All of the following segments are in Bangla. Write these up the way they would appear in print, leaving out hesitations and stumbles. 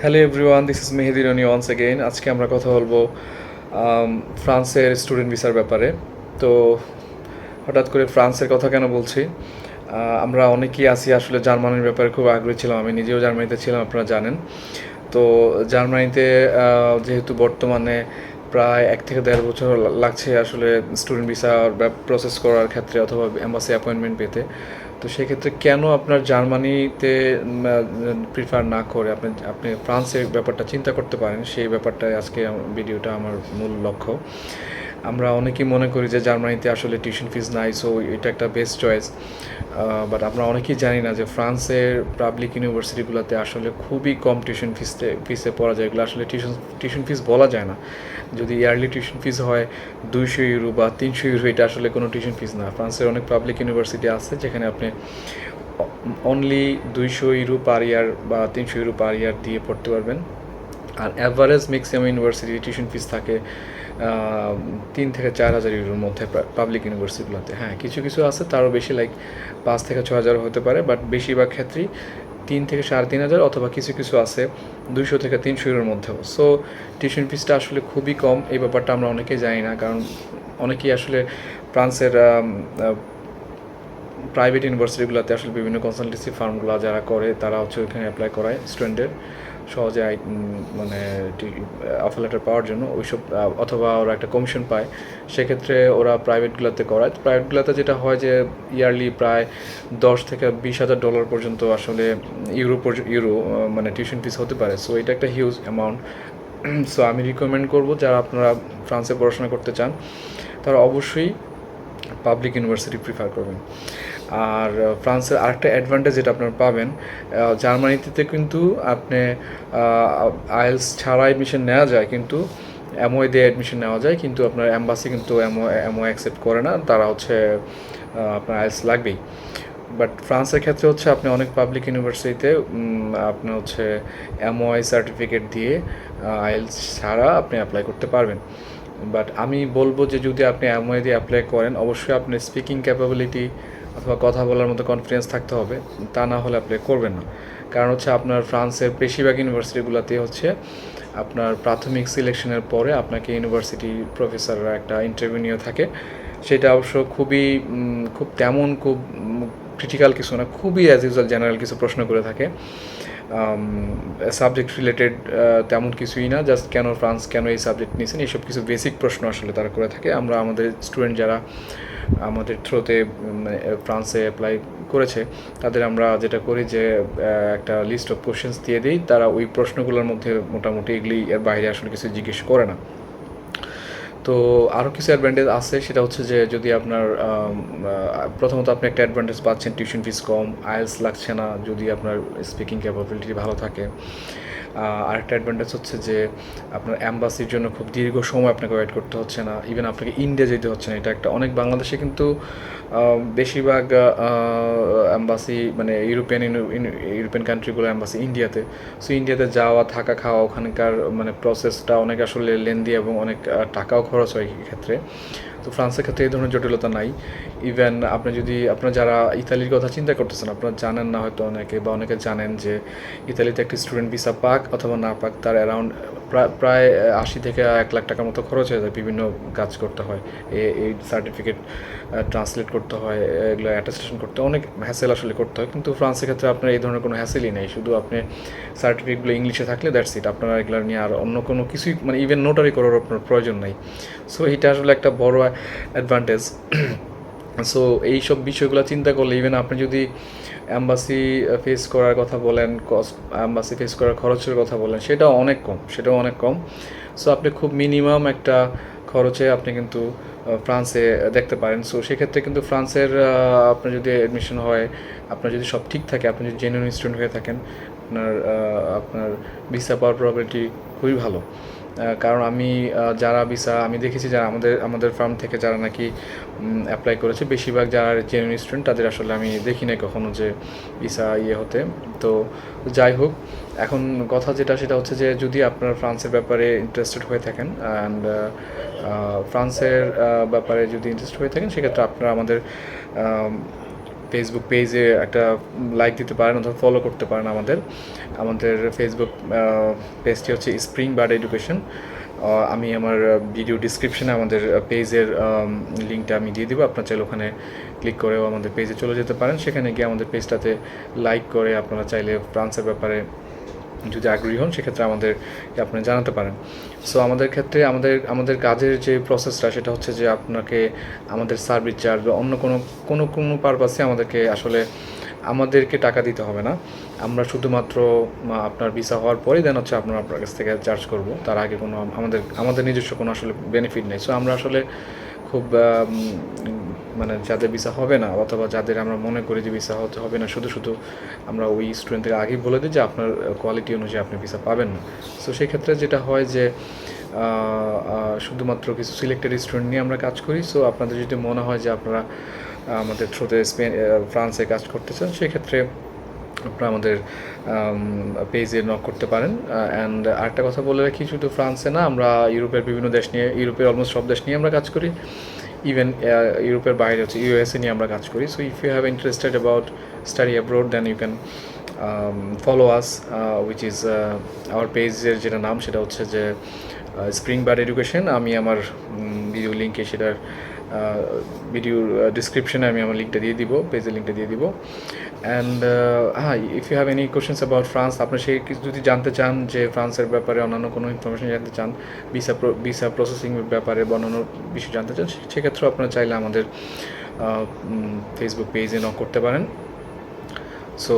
Hello everyone, this is Mehedi Rony once again. আজকে আমরা কথা বলবো ফ্রান্সের স্টুডেন্ট ভিসার ব্যাপারে। তো হঠাৎ করে ফ্রান্সের কথা কেন বলছি? আমরা অনেকেই আছি আসলে জার্মানির ব্যাপারে খুব আগ্রহী ছিলাম। আমি নিজেও জার্মানিতে ছিলাম, আপনারা জানেন। তো জার্মানিতে যেহেতু বর্তমানে প্রায় 1 থেকে 1.5 বছর লাগছে আসলে স্টুডেন্ট ভিসা প্রসেস করার ক্ষেত্রে অথবা এম্বাসি অ্যাপয়েন্টমেন্ট পেতে। তো সেক্ষেত্রে কেন আপনার জার্মানিতে প্রিফার না করে আপনি আপনি ফ্রান্সের ব্যাপারটা চিন্তা করতে পারেন, সেই ব্যাপারটাই আজকে ভিডিওটা আমার মূল লক্ষ্য। আমরা অনেকেই মনে করি যে জার্মানিতে আসলে টিউশন ফিস নাই, সো এটা একটা বেস্ট চয়েস। বাট আমরা অনেকেই জানি না যে ফ্রান্সের পাবলিক ইউনিভার্সিটিগুলোতে আসলে খুবই কম টিউশন ফিসে পড়া যায়। এগুলো আসলে টিউশন ফিস বলা যায় না। যদি ইয়ারলি টিউশন ফিস হয় 200 ইউরো বা 300 ইউরো, এটা আসলে কোনো টিউশন ফিস না। ফ্রান্সের অনেক পাবলিক ইউনিভার্সিটি আছে যেখানে আপনি অনলি 200 ইউরো পার ইয়ার বা 300 ইউরো পার ইয়ার দিয়ে পড়তে পারবেন। আর average maximum university tuition fees থাকে 3 থেকে 4 হাজার ইউরোর মধ্যে পাবলিক ইউনিভার্সিটিগুলোতে। হ্যাঁ, কিছু কিছু আছে তারও বেশি, লাইক 5 থেকে 6 হাজার হতে পারে, বাট বেশিরভাগ ক্ষেত্রেই 3 থেকে 3.5 হাজার, অথবা কিছু কিছু আছে 200 থেকে 300 ইউরোর মধ্যেও। সো টিউশন ফিসটা আসলে খুবই কম। এই ব্যাপারটা আমরা অনেকেই জানি না, কারণ অনেকেই আসলে ফ্রান্সের প্রাইভেট ইউনিভার্সিটিগুলোতে আসলে বিভিন্ন কনসালটেন্সি ফার্মগুলো যারা করে তারা হচ্ছে ওইখানে অ্যাপ্লাই করায় স্টুডেন্টদের সহজে মানে অফার লেটার পাওয়ার জন্য ওইসব, অথবা ওরা একটা কমিশন পায়, সেক্ষেত্রে ওরা প্রাইভেটগুলোতে করায়। প্রাইভেটগুলোতে যেটা হয় যে ইয়ারলি প্রায় $10,000 থেকে $20,000 পর্যন্ত আসলে ইউরো মানে টিউশন ফিস হতে পারে। সো এটা একটা হিউজ অ্যামাউন্ট। সো আমি রিকমেন্ড করবো যারা আপনারা ফ্রান্সে পড়াশোনা করতে চান তারা অবশ্যই পাবলিক ইউনিভার্সিটি প্রিফার করবেন। আর ফ্রান্সের আরেকটা অ্যাডভান্টেজ যেটা আপনারা পাবেন, জার্মানিতে কিন্তু আপনি আইএলস ছাড়া অ্যাডমিশন নেওয়া যায়, কিন্তু এমওয়ে দিয়ে অ্যাডমিশন নেওয়া যায়, কিন্তু আপনার অ্যাম্বাসি কিন্তু এমওয়ে অ্যাকসেপ্ট করে না, তারা হচ্ছে আপনার আইএলস লাগবেই। বাট ফ্রান্সের ক্ষেত্রে হচ্ছে আপনি অনেক পাবলিক ইউনিভার্সিটিতে আপনি হচ্ছে এমওআই সার্টিফিকেট দিয়ে আইএলস ছাড়া আপনি অ্যাপ্লাই করতে পারবেন। বাট আমি বলবো যে যদি আপনি এমওআই দিয়ে অ্যাপ্লাই করেন, অবশ্যই আপনার স্পিকিং ক্যাপাবিলিটি অথবা কথা বলার মতো কনফিডেন্স থাকতে হবে, তা না হলে অ্যাপ্লাই করবেন না। কারণ হচ্ছে আপনার ফ্রান্সের বেশিরভাগ ইউনিভার্সিটিগুলোতে হচ্ছে আপনার প্রাথমিক সিলেকশনের পরে আপনাকে ইউনিভার্সিটি প্রফেসররা একটা ইন্টারভিউ নিয়ে থাকে। সেটা অবশ্য খুব তেমন খুব ক্রিটিক্যাল কিছু না, খুবই অ্যাজ ইউজুয়াল জেনারেল কিছু প্রশ্ন করে থাকে, সাবজেক্ট রিলেটেড তেমন কিছুই না, জাস্ট কেন এই সাবজেক্ট নিয়েছেন, এইসব কিছু বেসিক প্রশ্ন আসলে তারা করে থাকে। আমরা আমাদের স্টুডেন্ট যারা আমাদের থ্রোতে ফ্রান্সে অ্যাপ্লাই করেছে তাদের আমরা যেটা করি যে একটা লিস্ট অফ কোশ্চেন্স দিয়ে দিই, তারা ওই প্রশ্নগুলোর মধ্যে মোটামুটি এগুলি এর বাইরে আসলে কিছু জিজ্ঞেস করে না। তো আরও কিছু অ্যাডভান্টেজ আছে, সেটা হচ্ছে যে যদি আপনার প্রথমত আপনি একটা অ্যাডভান্টেজ পাচ্ছেন, টিউশন ফিস কম, আইএলস লাগছে না যদি আপনার স্পিকিং ক্যাপাবিলিটি ভালো থাকে। আরেকটা অ্যাডভান্টেজ হচ্ছে যে আপনার অ্যাম্বাসির জন্য খুব দীর্ঘ সময় আপনাকে ওয়েট করতে হচ্ছে না, ইভেন আপনাকে ইন্ডিয়া যেতে হচ্ছে না। এটা একটা অনেক বাংলাদেশে কিন্তু বেশিরভাগ অ্যাম্বাসি মানে ইউরোপিয়ান কান্ট্রিগুলো অ্যাম্বাসি ইন্ডিয়াতে। সো ইন্ডিয়াতে যাওয়া, থাকা, খাওয়া, ওখানকার মানে প্রসেসটা অনেক আসলে লেন্দি এবং অনেক টাকাও খরচ হয় ক্ষেত্রে। তো ফ্রান্সের ক্ষেত্রে এই ধরনের জটিলতা নাই। ইভেন আপনারা যারা ইতালির কথা চিন্তা করতেছেন, আপনারা জানেন না হয়তো অনেকে জানেন যে ইতালিতে একটি স্টুডেন্ট ভিসা পাক অথবা না পাক, তার অ্যারাউন্ড প্রায় 80 থেকে 1 লাখ টাকার মতো খরচ হয়ে যায়। বিভিন্ন কাজ করতে হয়, এই সার্টিফিকেট ট্রান্সলেট করতে হয়, এগুলো অ্যাটেস্টেশন করতে অনেক হ্যাসেল আসলে করতে হয়। কিন্তু ফ্রান্সের ক্ষেত্রে আপনার এই ধরনের কোনো হ্যাসেলই নেই, শুধু আপনি সার্টিফিকেটগুলো ইংলিশে থাকলে দ্যাটস ইট। আপনারা এগুলো নিয়ে আর অন্য কোনো কিছুই মানে ইভেন নোটারি করার আপনার প্রয়োজন নেই। সো এইটা আসলে একটা বড় অ্যাডভান্টেজ। সো এইসব বিষয়গুলো চিন্তা করলে ইভেন আপনি যদি অ্যাম্বাসি ফেস করার কথা বলেন, অ্যাম্বাসি ফেস করার খরচের কথা বলেন, সেটাও অনেক কম। সো আপনি খুব মিনিমাম একটা খরচে আপনি কিন্তু ফ্রান্সে দেখতে পারেন। সো সেক্ষেত্রে কিন্তু ফ্রান্সের আপনার যদি অ্যাডমিশন হয়, আপনার যদি সব ঠিক থাকে, আপনি যদি জেনুইন স্টুডেন্ট হয়ে থাকেন, আপনার ভিসা পাওয়ার প্রবাবিলিটি খুবই ভালো। কারণ যারা ভিসা আমি দেখেছি, যারা আমাদের ফার্ম থেকে যারা নাকি অ্যাপ্লাই করেছে, বেশিরভাগ যারা জেনুইন স্টুডেন্ট, তাদের আসলে আমি দেখি না কখনো যে ভিসা হতে। তো যাই হোক, এখন কথা সেটা হচ্ছে যে যদি আপনার ফ্রান্সের ব্যাপারে ইন্টারেস্টেড হয়ে থাকেন অ্যান্ড ফ্রান্সের ব্যাপারে যদি ইন্টারেস্টেড হয়ে থাকেন, সেক্ষেত্রে আপনারা আমাদের ফেসবুক পেজে একটা লাইক দিতে পারেন অথবা ফলো করতে পারেন আমাদের ফেসবুক পেজটি হচ্ছে স্প্রিং বার্ড এডুকেশন। আমি আমার ভিডিও ডিসক্রিপশনে আমাদের পেজের লিঙ্কটা আমি দিয়ে দিব, আপনারা চাইলে ওখানে ক্লিক করেও আমাদের পেজে চলে যেতে পারেন। সেখানে গিয়ে আমাদের পেজটাতে লাইক করে আপনারা চাইলে ফ্রান্সের ব্যাপারে যদি আগ্রহী হন সেক্ষেত্রে আমাদেরকে আপনি জানাতে পারেন। সো আমাদের ক্ষেত্রে আমাদের কাজের যে প্রসেসটা সেটা হচ্ছে যে আপনাকে আমাদের সার্ভিস চার্জ বা অন্য কোনো পারপাসে আমাদেরকে টাকা দিতে হবে না। আমরা শুধুমাত্র আপনার ভিসা হওয়ার পরেই দেন হচ্ছে আপনার কাছ থেকে চার্জ করব, তার আগে কোনো আমাদের নিজস্ব কোনো আসলে বেনিফিট নেই। সো আমরা আসলে খুব মানে যাদের ভিসা হবে না অথবা যাদের আমরা মনে করি যে ভিসা হতে হবে না, শুধু আমরা ওই স্টুডেন্টদের আগেই বলে দিই যে আপনার কোয়ালিটি অনুযায়ী আপনি ভিসা পাবেন না। সো সেই ক্ষেত্রে যেটা হয় যে শুধুমাত্র কিছু সিলেক্টেড স্টুডেন্ট নিয়ে আমরা কাজ করি। সো আপনাদের যদি মনে হয় যে আপনারা আমাদের থ্রুতে ফ্রান্সে কাজ করতে চান সেক্ষেত্রে আপনারা আমাদের পেজে নক করতে পারেন। অ্যান্ড আরেকটা কথা বলে রাখি, শুধু ফ্রান্সে না, আমরা ইউরোপের বিভিন্ন দেশ নিয়ে, ইউরোপের অলমোস্ট সব দেশ নিয়ে আমরা কাজ করি। ইভেন ইউরোপের বাইরে হচ্ছে ইউএসএ নিয়ে আমরা কাজ করি। So if you have interested about study abroad then you can follow us, which is our পেজের যেটা নাম সেটা হচ্ছে যে স্প্রিং বার্ড এডুকেশন। আমি আমার ভিডিও লিঙ্কে সেটার ভিডিওর ডিসক্রিপশনে আমি আমার লিঙ্কটা দিয়ে দিব, পেজের লিঙ্কটা দিয়ে দিব। অ্যান্ড হ্যাঁ, if you have any questions about France, আপনি সেই যদি জানতে চান যে ফ্রান্সের ব্যাপারে অন্যান্য কোনো ইনফরমেশন জানতে চান, ভিসা প্রসেসিং ব্যাপারে বা অন্যান্য বিষয় জানতে চান, সেক্ষেত্রেও আপনারা চাইলে আমাদের ফেসবুক পেজে নক করতে পারেন। সো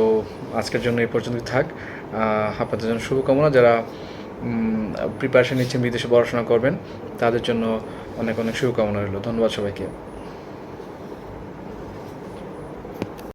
আজকের জন্য এই পর্যন্তই থাক। আপনাদের জন্য শুভকামনা। যারা প্রিপারেশন নিচ্ছেন, বিদেশে পড়াশোনা করবেন, তাদের জন্য অনেক অনেক শুভকামনা রইল। ধন্যবাদ সবাইকে।